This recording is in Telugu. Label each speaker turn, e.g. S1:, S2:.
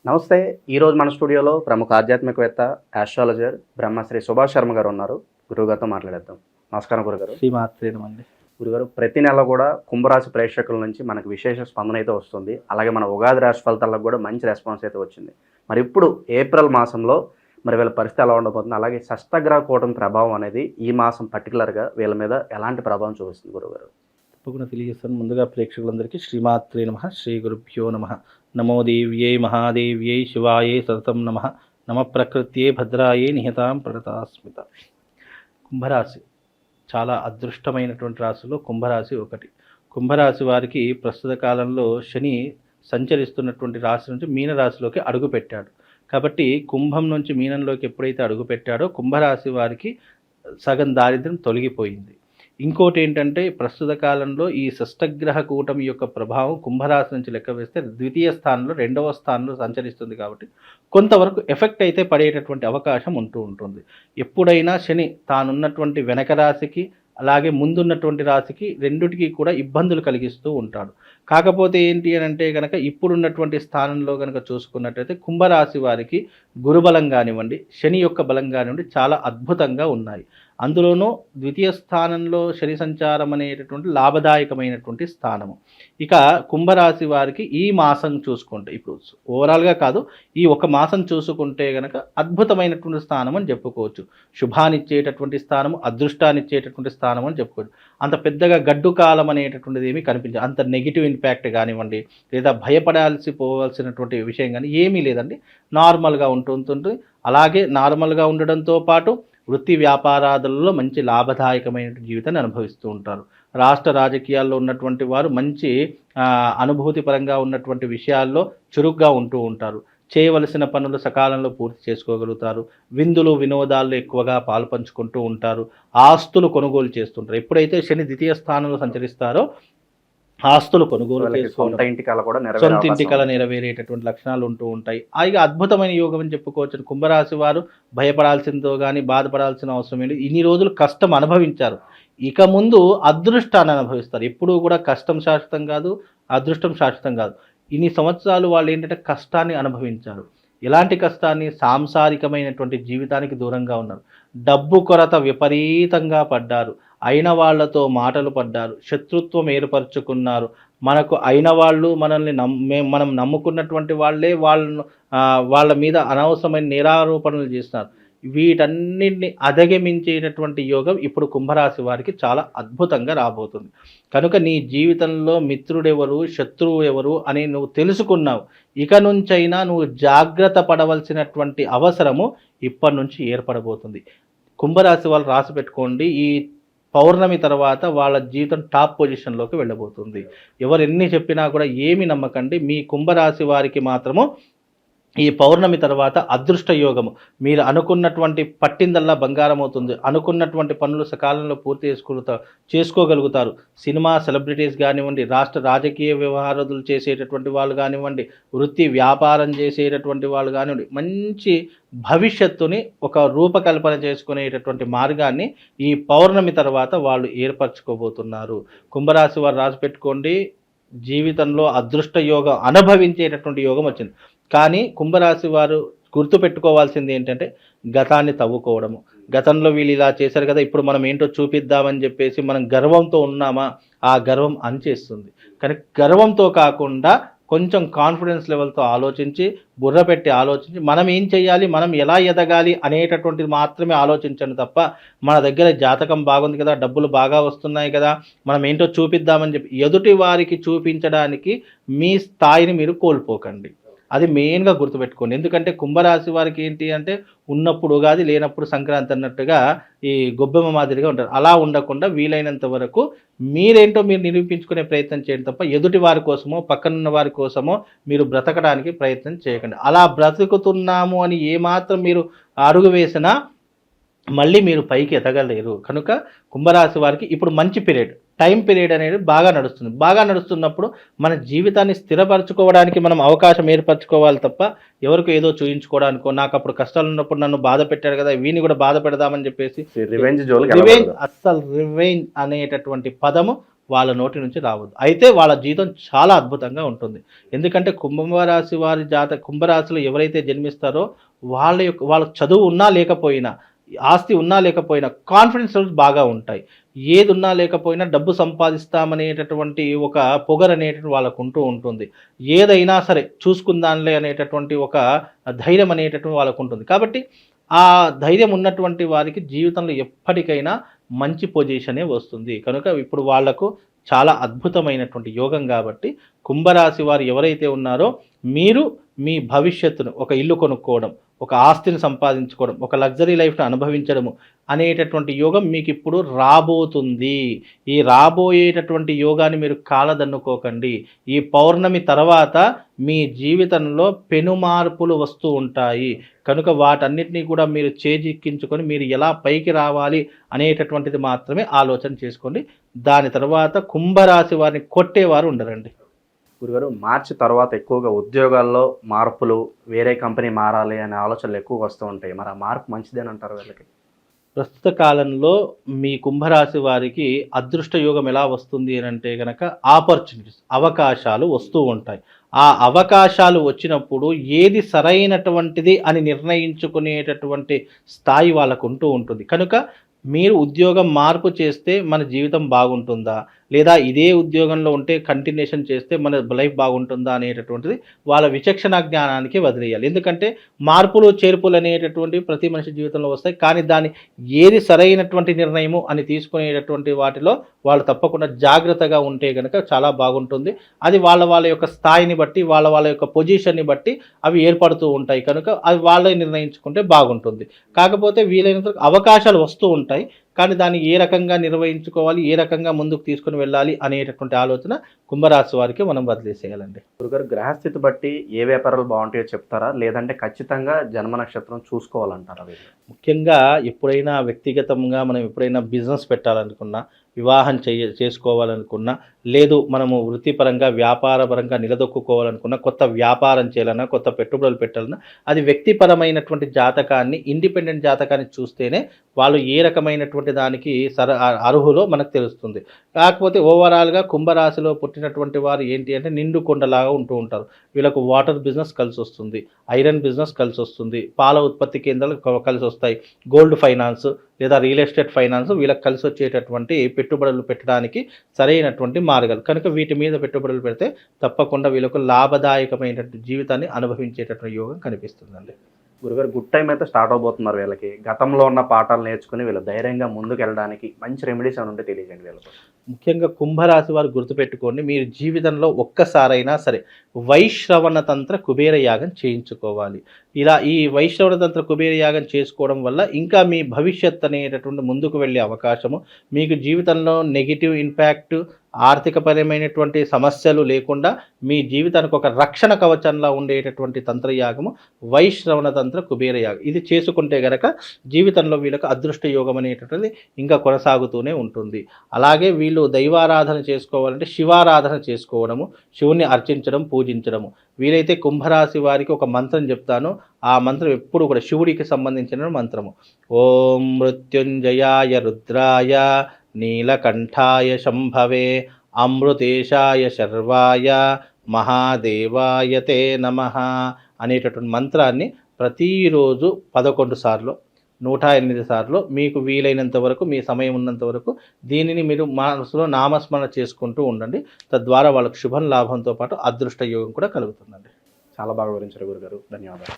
S1: నమస్తే. ఈరోజు మన స్టూడియోలో ప్రముఖ ఆధ్యాత్మికవేత్త, ఆస్ట్రాలజర్ బ్రహ్మశ్రీ సుభాష్ శర్మ గారు ఉన్నారు. గురువుగారితో మాట్లాడేద్దాం. నమస్కారం గురుగారు.
S2: శ్రీమాత్రేనమండి.
S1: గురుగారు, ప్రతి నెల కూడా కుంభరాశి ప్రేక్షకుల నుంచి మనకు విశేష స్పందన అయితే వస్తుంది. అలాగే మన ఉగాది రాశి ఫలితాలకు కూడా మంచి రెస్పాన్స్ అయితే వచ్చింది. మరి ఇప్పుడు ఏప్రిల్ మాసంలో మరి వీళ్ళ పరిస్థితి ఎలా ఉండబోతుంది? అలాగే షష్టగ్రహ కూటమి ప్రభావం అనేది ఈ మాసం పర్టికులర్గా వీళ్ళ మీద ఎలాంటి ప్రభావం చూపిస్తుంది గురుగారు?
S2: తప్పకుండా తెలియజేస్తాను. ముందుగా ప్రేక్షకులందరికీ శ్రీమాత్రే నమః, శ్రీ గురుభ్యో నమః. నమో దేవ్యై మహాదేవ్యై శివాయే సతతం నమః. నమ ప్రకృత్యే భద్రాయే నిహతాం ప్రణతాస్మిత. కుంభరాశి చాలా అదృష్టమైనటువంటి రాశిలో కుంభరాశి ఒకటి. కుంభరాశి వారికి ప్రస్తుత కాలంలో శని సంచరిస్తున్నటువంటి రాశి నుంచి మీనరాశిలోకి అడుగుపెట్టాడు. కాబట్టి కుంభం నుంచి మీనంలోకి ఎప్పుడైతే అడుగుపెట్టాడో కుంభరాశి వారికి సగం దారిద్ర్యం తొలగిపోయింది. ఇంకోటి ఏంటంటే ప్రస్తుత కాలంలో ఈ షష్టగ్రహ కూటమి యొక్క ప్రభావం కుంభరాశి నుంచి లెక్క వేస్తే ద్వితీయ స్థానంలో, రెండవ స్థానంలో సంచరిస్తుంది. కాబట్టి కొంతవరకు ఎఫెక్ట్ అయితే పడేటటువంటి అవకాశం ఉంటుంది. ఎప్పుడైనా శని తానున్నటువంటి వెనక రాశికి అలాగే ముందున్నటువంటి రాశికి రెండిటికి కూడా ఇబ్బందులు కలిగిస్తూ ఉంటాడు. కాకపోతే ఏంటి అని అంటే కనుక ఇప్పుడున్నటువంటి స్థానంలో కనుక చూసుకున్నట్టయితే కుంభరాశి వారికి గురుబలం కానివ్వండి, శని యొక్క బలం కానివ్వండి చాలా అద్భుతంగా ఉన్నాయి. అందులోనూ ద్వితీయ స్థానంలో శని సంచారం అనేటటువంటి లాభదాయకమైనటువంటి స్థానము. ఇక కుంభరాశి వారికి ఈ మాసం చూసుకుంటే, ఇప్పుడు ఓవరాల్గా కాదు, ఈ ఒక మాసం చూసుకుంటే కనుక అద్భుతమైనటువంటి స్థానం అని చెప్పుకోవచ్చు. శుభాన్నిచ్చేటటువంటి స్థానము, అదృష్టాన్నిచ్చేటటువంటి స్థానం అని చెప్పుకోవచ్చు. అంత పెద్దగా గడ్డు కాలం అనేటటువంటిది ఏమీ కనిపించదు. అంత నెగిటివ్ ఇంపాక్ట్ కానివ్వండి, లేదా పోవాల్సినటువంటి విషయం కానీ ఏమీ లేదండి. నార్మల్గా ఉంటుంది. అలాగే నార్మల్గా ఉండడంతో పాటు వృత్తి వ్యాపారాదులలో మంచి లాభదాయకమైన జీవితాన్ని అనుభవిస్తూ ఉంటారు. రాష్ట్ర రాజకీయాల్లో ఉన్నటువంటి వారు మంచి అనుభూతి పరంగా ఉన్నటువంటి విషయాల్లో చురుగ్గా ఉంటూ ఉంటారు. చేయవలసిన పనులు సకాలంలో పూర్తి చేసుకోగలుగుతారు. విందులు వినోదాల్లో ఎక్కువగా పాల్పంచుకుంటూ ఉంటారు. ఆస్తులు కొనుగోలు చేస్తుంటారు. ఎప్పుడైతే శని ద్వితీయ స్థానంలో సంచరిస్తారో ఆస్తులు కొనుగోలు
S1: సొంత ఇంటి కల
S2: నెరవేరేటటువంటి లక్షణాలు ఉంటూ ఉంటాయి. ఇక అద్భుతమైన యోగం అని చెప్పుకోవచ్చు. కుంభరాశి వారు భయపడాల్సిందో కానీ బాధపడాల్సిన అవసరం ఏంటి. ఇన్ని రోజులు కష్టం అనుభవించారు, ఇక ముందు అదృష్టాన్ని అనుభవిస్తారు. ఎప్పుడూ కూడా కష్టం శాశ్వతం కాదు, అదృష్టం శాశ్వతం కాదు. ఇన్ని సంవత్సరాలు వాళ్ళు ఏంటంటే కష్టాన్ని అనుభవించారు. ఎలాంటి కష్టాన్ని? సాంసారికమైనటువంటి జీవితానికి దూరంగా ఉన్నారు. డబ్బు కొరత విపరీతంగా పడ్డారు. అయిన వాళ్లతో మాటలు పడ్డారు. శత్రుత్వం ఏర్పరచుకున్నారు. మనకు అయిన వాళ్ళు మనల్ని మనం నమ్ముకున్నటువంటి వాళ్ళే వాళ్ళ మీద అనవసరమైన నిరారోపణలు చేస్తున్నారు. వీటన్నిటిని అధిగమించేటటువంటి యోగం ఇప్పుడు కుంభరాశి వారికి చాలా అద్భుతంగా రాబోతుంది. కనుక నీ జీవితంలో మిత్రుడెవరు, శత్రువు ఎవరు అని నువ్వు తెలుసుకున్నావు. ఇక నుంచైనా నువ్వు జాగ్రత్త పడవలసినటువంటి అవసరము ఇప్పటి నుంచి ఏర్పడబోతుంది. కుంభరాశి వాళ్ళు రాసి పెట్టుకోండి, ఈ పౌర్ణమి తర్వాత వాళ్ళ జీవితం టాప్ పొజిషన్లోకి వెళ్ళబోతుంది. ఎవరు ఎన్ని చెప్పినా కూడా ఏమి నమ్మకండి. మీ కుంభరాశి వారికి మాత్రము ఈ పౌర్ణమి తర్వాత అదృష్ట యోగము. మీరు అనుకున్నటువంటి పట్టిందల్లా బంగారం అవుతుంది. అనుకున్నటువంటి పనులు సకాలంలో పూర్తి చేసుకోగలుగుతారు. సినిమా సెలబ్రిటీస్ కానివ్వండి, రాష్ట్ర రాజకీయ వ్యవహారాలు చేసేటటువంటి వాళ్ళు కానివ్వండి, వృత్తి వ్యాపారం చేసేటటువంటి వాళ్ళు కానివ్వండి, మంచి భవిష్యత్తుని ఒక రూపకల్పన చేసుకునేటటువంటి మార్గాన్ని ఈ పౌర్ణమి తర్వాత వాళ్ళు ఏర్పరచుకోబోతున్నారు. కుంభరాశి వారు రాసి పెట్టుకోండి, జీవితంలో అదృష్ట యోగం అనుభవించేటటువంటి యోగం వచ్చింది. కానీ కుంభరాశి వారు గుర్తుపెట్టుకోవాల్సింది ఏంటంటే గతాన్ని తవ్వుకోవడము. గతంలో వీళ్ళు ఇలా చేశారు కదా, ఇప్పుడు మనం ఏంటో చూపిద్దామని చెప్పేసి మనం గర్వంతో ఉన్నామా, ఆ గర్వం అణిచేస్తుంది. కానీ గర్వంతో కాకుండా కొంచెం కాన్ఫిడెన్స్ లెవెల్తో ఆలోచించి, బుర్ర పెట్టి ఆలోచించి మనం ఏం చేయాలి, మనం ఎలా ఎదగాలి అనేటటువంటిది మాత్రమే ఆలోచించండి తప్ప మన దగ్గర జాతకం బాగుంది కదా, డబ్బులు బాగా వస్తున్నాయి కదా, మనం ఏంటో చూపిద్దామని చెప్పి ఎదుటి వారికి చూపించడానికి మీ స్థాయిని మీరు కోల్పోకండి. అది మెయిన్గా గుర్తుపెట్టుకోండి. ఎందుకంటే కుంభరాశి వారికి ఏంటి అంటే ఉన్నప్పుడు ఉగాది, లేనప్పుడు సంక్రాంతి అన్నట్టుగా ఈ గొబ్బెమ్మ మాదిరిగా ఉంటారు. అలా ఉండకుండా వీలైనంత వరకు మీరేంటో మీరు నిరూపించుకునే ప్రయత్నం చేయండి తప్ప ఎదుటి వారి కోసమో పక్కనున్న వారి కోసమో మీరు బ్రతకడానికి ప్రయత్నం చేయకండి. అలా బ్రతుకుతున్నాము అని ఏమాత్రం మీరు అడుగు వేసినా మళ్ళీ మీరు పైకి ఎదగలేరు. కనుక కుంభరాశి వారికి ఇప్పుడు మంచి టైం పీరియడ్ అనేది బాగా నడుస్తుంది. బాగా నడుస్తున్నప్పుడు మన జీవితాన్ని స్థిరపరచుకోవడానికి మనం అవకాశం ఏర్పరచుకోవాలి తప్ప ఎవరికి ఏదో చూయించుకోవడానికో, నాకు అప్పుడు కష్టాలు ఉన్నప్పుడు నన్ను బాధ పెట్టాడు కదా, వీని కూడా బాధ పెడదామని చెప్పేసి రివెంజ్ అనేటటువంటి పదము వాళ్ళ నోటి నుంచి రావద్దు. అయితే వాళ్ళ జీవితం చాలా అద్భుతంగా ఉంటుంది. ఎందుకంటే కుంభరాశి వారి కుంభరాశిలో ఎవరైతే జన్మిస్తారో వాళ్ళకి చదువు ఉన్నా లేకపోయినా, ఆస్తి ఉన్నా లేకపోయినా కాన్ఫిడెన్స్ లెవెల్స్ బాగా ఉంటాయి. ఏది ఉన్నా లేకపోయినా డబ్బు సంపాదిస్తామనేటటువంటి ఒక పొగరు అనేటువంటి వాళ్ళకు ఉంటూ ఉంటుంది. ఏదైనా సరే చూసుకుందాంలే అనేటటువంటి ఒక ధైర్యం అనేటటువంటి వాళ్ళకు ఉంటుంది. కాబట్టి ఆ ధైర్యం ఉన్నటువంటి వారికి జీవితంలో ఎప్పటికైనా మంచి పొజిషనే వస్తుంది. కనుక ఇప్పుడు వాళ్లకు చాలా అద్భుతమైనటువంటి యోగం కాబట్టి కుంభరాశి వారు ఎవరైతే ఉన్నారో మీరు మీ భవిష్యత్తును ఒక ఇల్లు కొనుక్కోవడం, ఒక ఆస్తిని సంపాదించుకోవడం, ఒక లగ్జరీ లైఫ్ను అనుభవించడము అనేటటువంటి యోగం మీకు ఇప్పుడు రాబోతుంది. ఈ రాబోయేటటువంటి యోగాన్ని మీరు కాలదన్నుకోకండి. ఈ పౌర్ణమి తర్వాత మీ జీవితంలో పెను మార్పులు వస్తూ ఉంటాయి. కనుక వాటన్నిటినీ కూడా మీరు చేజిక్కించుకొని మీరు ఎలా పైకి రావాలి అనేటటువంటిది మాత్రమే ఆలోచన చేసుకోండి. దాని తర్వాత కుంభరాశి వారిని కొట్టేవారు ఉండరండి.
S1: గురుగారు, మార్చి తర్వాత ఎక్కువగా ఉద్యోగాల్లో మార్పులు, వేరే కంపెనీ మారాలి అనే ఆలోచనలు ఎక్కువ వస్తూ ఉంటాయి. మరి ఆ మార్పు మంచిదేని అంటారు వీళ్ళకి?
S2: ప్రస్తుత కాలంలో మీ కుంభరాశి వారికి అదృష్ట యోగం ఎలా వస్తుంది అని అంటే కనుక ఆపర్చునిటీస్, అవకాశాలు వస్తూ ఉంటాయి. ఆ అవకాశాలు వచ్చినప్పుడు ఏది సరైనటువంటిది అని నిర్ణయించుకునేటటువంటి స్థాయి వాళ్ళకు ఉంటూ ఉంటుంది. కనుక మీరు ఉద్యోగం మార్పు చేస్తే మన జీవితం బాగుంటుందా, లేదా ఇదే ఉద్యోగంలో ఉంటే కంటిన్యూషన్ చేస్తే మన లైఫ్ బాగుంటుందా అనేటటువంటిది వాళ్ళ విచక్షణ జ్ఞానానికి వదిలేయాలి. ఎందుకంటే మార్పులు చేర్పులు అనేటటువంటివి ప్రతి మనిషి జీవితంలో వస్తాయి. కానీ దాన్ని ఏది సరైనటువంటి నిర్ణయము అని తీసుకునేటటువంటి వాటిలో వాళ్ళు తప్పకుండా జాగ్రత్తగా ఉంటే కనుక చాలా బాగుంటుంది. అది వాళ్ళ యొక్క స్థాయిని బట్టి, వాళ్ళ యొక్క పొజిషన్ని బట్టి అవి ఏర్పడుతూ ఉంటాయి. కనుక అవి వాళ్ళే నిర్ణయించుకుంటే బాగుంటుంది. కాకపోతే వీలైనంత అవకాశాలు వస్తూ ఉంటాయి. కానీ దాన్ని ఏ రకంగా నిర్వహించుకోవాలి, ఏ రకంగా ముందుకు తీసుకుని వెళ్ళాలి అనేటటువంటి ఆలోచన కుంభరాశి వారికి మనం వదిలేసేయాలండి.
S1: గురుగారు, గ్రహస్థితి బట్టి ఏ వ్యాపారాలు బాగుంటాయో చెప్తారా, లేదంటే ఖచ్చితంగా జన్మ నక్షత్రం చూసుకోవాలంటారా?
S2: ముఖ్యంగా ఎప్పుడైనా వ్యక్తిగతంగా మనం ఎప్పుడైనా బిజినెస్ పెట్టాలనుకున్నా, వివాహం చేసుకోవాలనుకున్నా, లేదు మనము వృత్తిపరంగా వ్యాపారపరంగా నిలదొక్కుకోవాలనుకున్నా, కొత్త వ్యాపారం చేయాలన్నా, కొత్త పెట్టుబడులు పెట్టాలన్నా, అది వ్యక్తిపరమైనటువంటి జాతకాన్ని, ఇండిపెండెంట్ జాతకాన్ని చూస్తేనే వాళ్ళు ఏ రకమైనటువంటి దానికి అర్హులో మనకు తెలుస్తుంది. కాకపోతే ఓవరాల్గా కుంభరాశిలో పుట్టినటువంటి వారు ఏంటి అంటే నిండు కొండలాగా ఉంటూ ఉంటారు. వీళ్ళకు వాటర్ బిజినెస్ కలిసి వస్తుంది, ఐరన్ బిజినెస్ కలిసి వస్తుంది, పాల ఉత్పత్తి కేంద్రాలు కలిసి వస్తాయి, గోల్డ్ ఫైనాన్స్ లేదా రియల్ ఎస్టేట్ ఫైనాన్స్ వీళ్ళకి కలిసి వచ్చేటటువంటి పెట్టుబడులు పెట్టడానికి సరైనటువంటి మార్గాలు. కనుక వీటి మీద పెట్టుబడులు పెడితే తప్పకుండా వీళ్ళకు లాభదాయకమైనటువంటి జీవితాన్ని అనుభవించేటటువంటి యోగం కనిపిస్తుందండి.
S1: గురుగారు, గుడ్ టైం అయితే స్టార్ట్ అవబోతున్నారు. వీళ్ళకి గతంలో ఉన్న పాఠాలు నేర్చుకుని వీళ్ళు ధైర్యంగా ముందుకు వెళ్ళడానికి మంచి రెమెడీస్ అని ఉంటే తెలియజేయండి వీళ్ళకి.
S2: ముఖ్యంగా కుంభరాశి వారు గుర్తుపెట్టుకోండి, మీరు జీవితంలో ఒక్కసారైనా సరే వైశ్రవణ తంత్ర కుబేర యాగం చేయించుకోవాలి. ఇలా ఈ వైశ్రవణ తంత్ర కుబేర యాగం చేసుకోవడం వల్ల ఇంకా మీ భవిష్యత్ అనేటటువంటి ముందుకు వెళ్ళే అవకాశము, మీకు జీవితంలో నెగిటివ్ ఇంపాక్ట్, ఆర్థికపరమైనటువంటి సమస్యలు లేకుండా మీ జీవితానికి ఒక రక్షణ కవచంలా ఉండేటటువంటి తంత్రయాగము వైశ్రవణ తంత్ర కుబేర యాగం. ఇది చేసుకుంటే గనక జీవితంలో వీళ్ళకి అదృష్ట యోగం అనేటటువంటిది ఇంకా కొనసాగుతూనే ఉంటుంది. అలాగే వీళ్ళు దైవారాధన చేసుకోవాలంటే శివారాధన చేసుకోవడము, శివుని అర్చించడం, పూజించడము. వీలైతే కుంభరాశి వారికి ఒక మంత్రం చెప్తాను. ఆ మంత్రం ఎప్పుడు కూడా శివుడికి సంబంధించిన మంత్రము. ఓం మృత్యుంజయాయ రుద్రాయ నీలకంఠాయ శంభవే అమృతేశాయ శర్వాయ మహాదేవాయ తే నమః అనేటటువంటి మంత్రాన్ని ప్రతిరోజు 11 సార్లు, 108 సార్లు మీకు వీలైనంత వరకు, మీ సమయం ఉన్నంత వరకు దీనిని మీరు మనసులో నామస్మరణ చేసుకుంటూ ఉండండి. తద్వారా వాళ్ళకు శుభం లాభంతో పాటు అదృష్ట యోగం కూడా కలుగుతుందండి.
S1: చాలా బాగా వివరించారు గురుగారు, ధన్యవాదాలు.